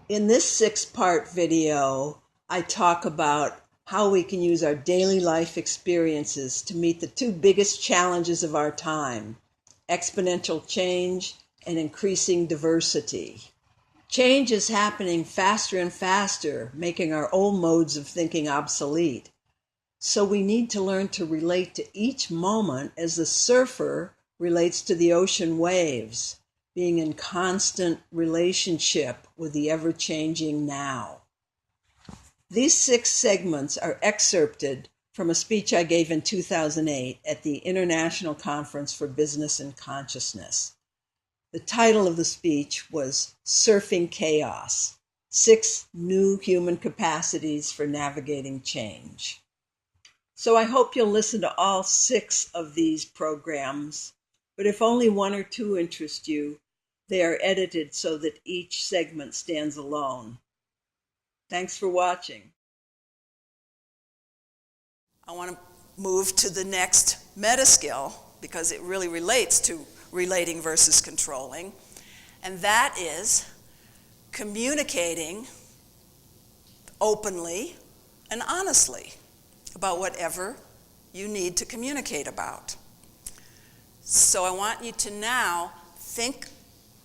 In this 6-part video, I talk about how we can use our daily life experiences to meet the two biggest challenges of our time: exponential change and increasing diversity. Change is happening faster and faster, making our old modes of thinking obsolete. So we need to learn to relate to each moment as the surfer relates to the ocean waves, being in constant relationship with the ever-changing now. These 6 segments are excerpted from a speech I gave in 2008 at the International Conference for Business and Consciousness. The title of the speech was Surfing Chaos: 6 New Human Capacities for Navigating Change. So I hope you'll listen to all 6 of these programs, but if only 1 or 2 interest you, they are edited so that each segment stands alone. Thanks for watching. I want to move to the next meta skill because it really relates to relating versus controlling, and that is communicating openly and honestly about whatever you need to communicate about. So I want you to now think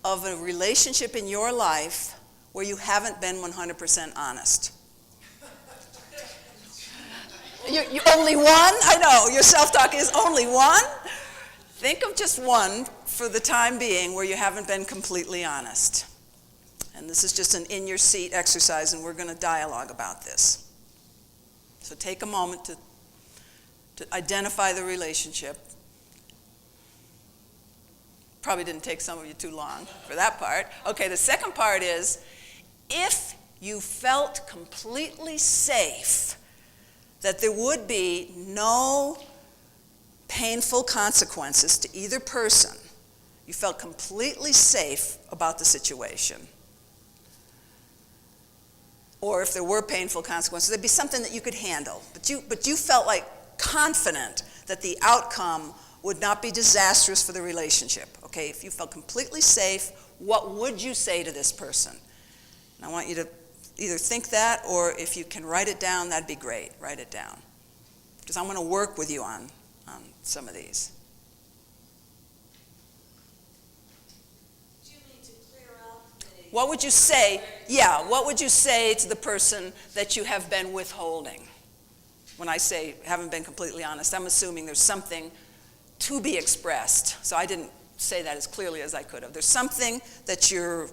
of a relationship in your life where you haven't been 100% honest. You only one? I know, your self-talk is only one. Think of just one for the time being where you haven't been completely honest. And this is just an in-your-seat exercise, and we're going to dialogue about this. So take a moment to identify the relationship. Probably didn't take some of you too long for that part. Okay, the second part is, if you felt completely safe that there would be no painful consequences to either person, you felt completely safe about the situation. Or if there were painful consequences, there'd be something that you could handle. But you felt like confident that the outcome would not be disastrous for the relationship. Okay, if you felt completely safe, what would you say to this person? And I want you to either think that, or if you can write it down, that'd be great. Write it down. Because I'm going to work with you on some of these. Do you need to clear up What would you say? Yeah, what would you say to the person that you have been withholding? When I say haven't been completely honest, I'm assuming there's something to be expressed. So I didn't say that as clearly as I could have. There's something that you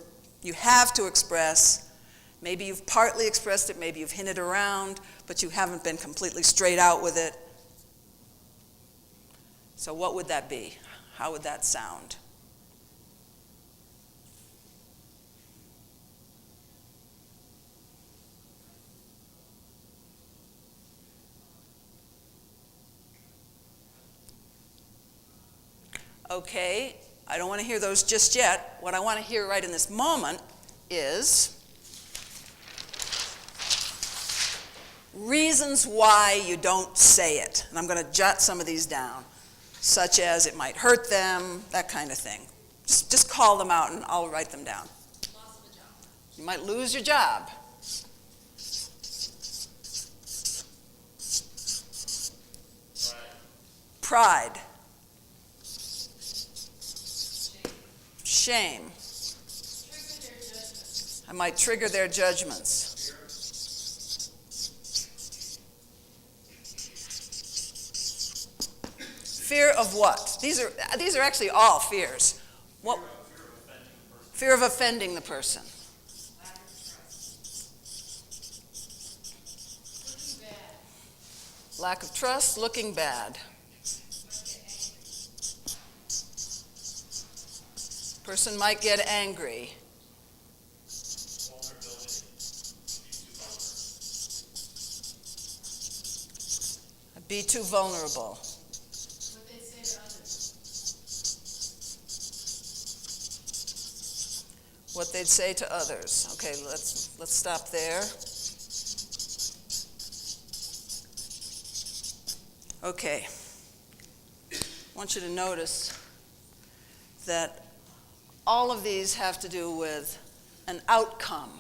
have to express. Maybe you've partly expressed it, maybe you've hinted around, but you haven't been completely straight out with it. So what would that be? How would that sound? Okay, I don't want to hear those just yet. What I want to hear right in this moment is reasons why you don't say it. And I'm going to jot some of these down, such as it might hurt them, that kind of thing. Just call them out and I'll write them down. loss of a job? You might lose your job. Pride. Shame. Trigger their judgment. I might trigger their judgments. Fear of what? These are actually all fears. What? Fear of offending the person. Lack of trust. Looking bad. Lack of trust, looking bad. Person might get angry. Be too vulnerable. What they say to others. What they'd say to others. Okay, let's stop there. Okay. I want you to notice that all of these have to do with an outcome.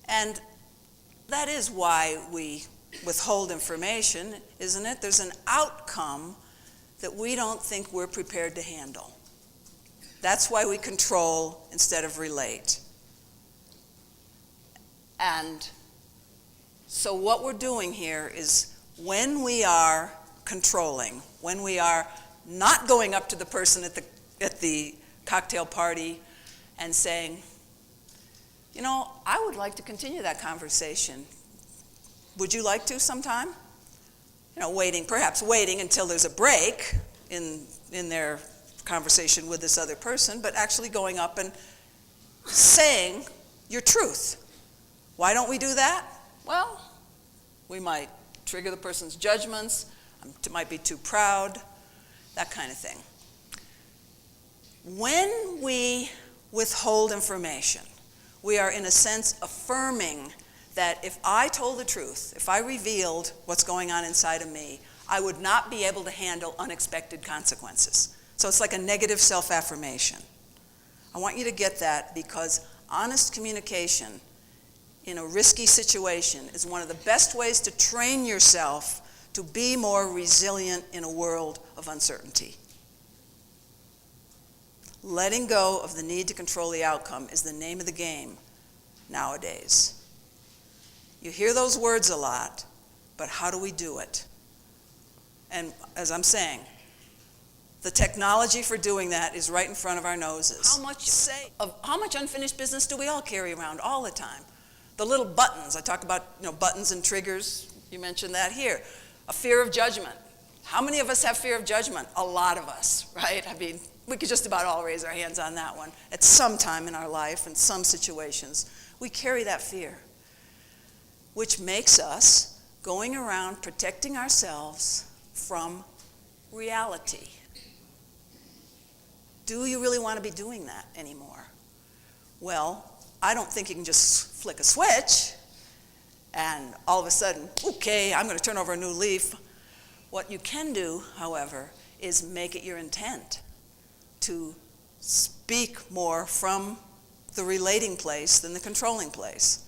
And that is why we withhold information, isn't it? There's an outcome that we don't think we're prepared to handle. That's why we control instead of relate. And so what we're doing here is when we are controlling, when we are not going up to the person at the cocktail party and saying, you know, I would like to continue that conversation. Would you like to sometime? You know, perhaps waiting until there's a break in their conversation with this other person, but actually going up and saying your truth. Why don't we do that? Well, we might trigger the person's judgments, might be too proud, that kind of thing. When we withhold information, we are in a sense affirming that if I told the truth, if I revealed what's going on inside of me, I would not be able to handle unexpected consequences. So it's like a negative self-affirmation. I want you to get that, because honest communication in a risky situation is one of the best ways to train yourself to be more resilient in a world of uncertainty. Letting go of the need to control the outcome is the name of the game nowadays. You hear those words a lot, but how do we do it? And as I'm saying, the technology for doing that is right in front of our noses. How much unfinished business do we all carry around all the time? The little buttons, I talk about, buttons and triggers, you mentioned that here. A fear of judgment. How many of us have fear of judgment? A lot of us, right? I mean, we could just about all raise our hands on that one. At some time in our life, in some situations, we carry that fear, which makes us going around protecting ourselves from reality. Do you really want to be doing that anymore? Well, I don't think you can just flick a switch and all of a sudden, okay, I'm going to turn over a new leaf. What you can do, however, is make it your intent to speak more from the relating place than the controlling place.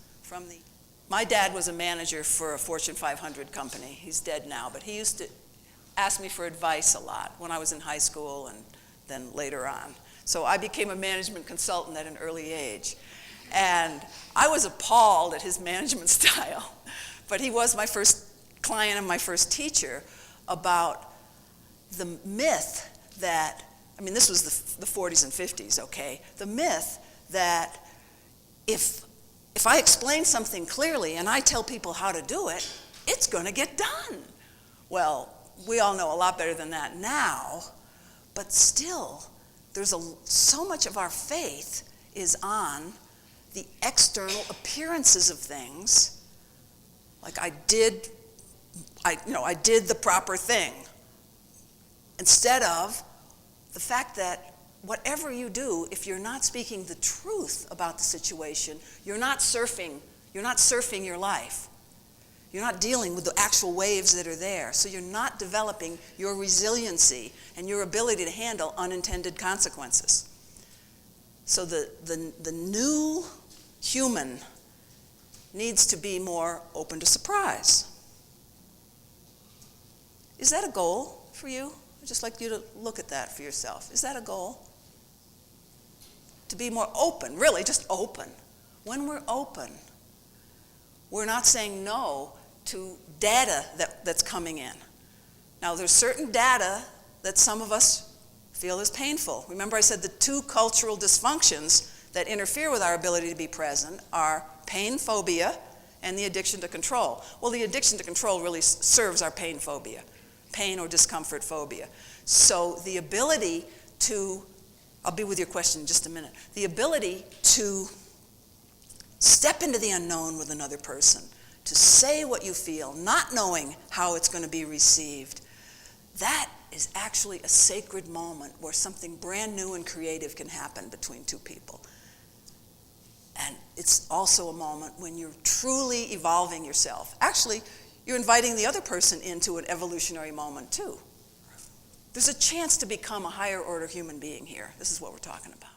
My dad was a manager for a Fortune 500 company. He's dead now, but he used to ask me for advice a lot when I was in high school and then later on. So I became a management consultant at an early age. And I was appalled at his management style. But he was my first client and my first teacher about the myth that, this was the 40s and 50s, okay? The myth that if I explain something clearly and I tell people how to do it, it's going to get done. Well, we all know a lot better than that now, but still, there's so much of our faith is on the external appearances of things, like I did the proper thing, instead of the fact that whatever you do, if you're not speaking the truth about the situation, you're not surfing your life. You're not dealing with the actual waves that are there. So you're not developing your resiliency and your ability to handle unintended consequences. So the new human needs to be more open to surprise. Is that a goal for you? I'd just like you to look at that for yourself. Is that a goal? To be more open, really just open. When we're open, we're not saying no to data that's coming in. Now, there's certain data that some of us feel is painful. Remember I said the two cultural dysfunctions that interfere with our ability to be present are pain phobia and the addiction to control. Well, the addiction to control really serves our pain phobia, pain or discomfort phobia. So the ability to, I'll be with your question in just a minute, the ability to step into the unknown with another person, to say what you feel, not knowing how it's going to be received, that is actually a sacred moment where something brand new and creative can happen between two people. And it's also a moment when you're truly evolving yourself. Actually, you're inviting the other person into an evolutionary moment too. There's a chance to become a higher order human being here. This is what we're talking about.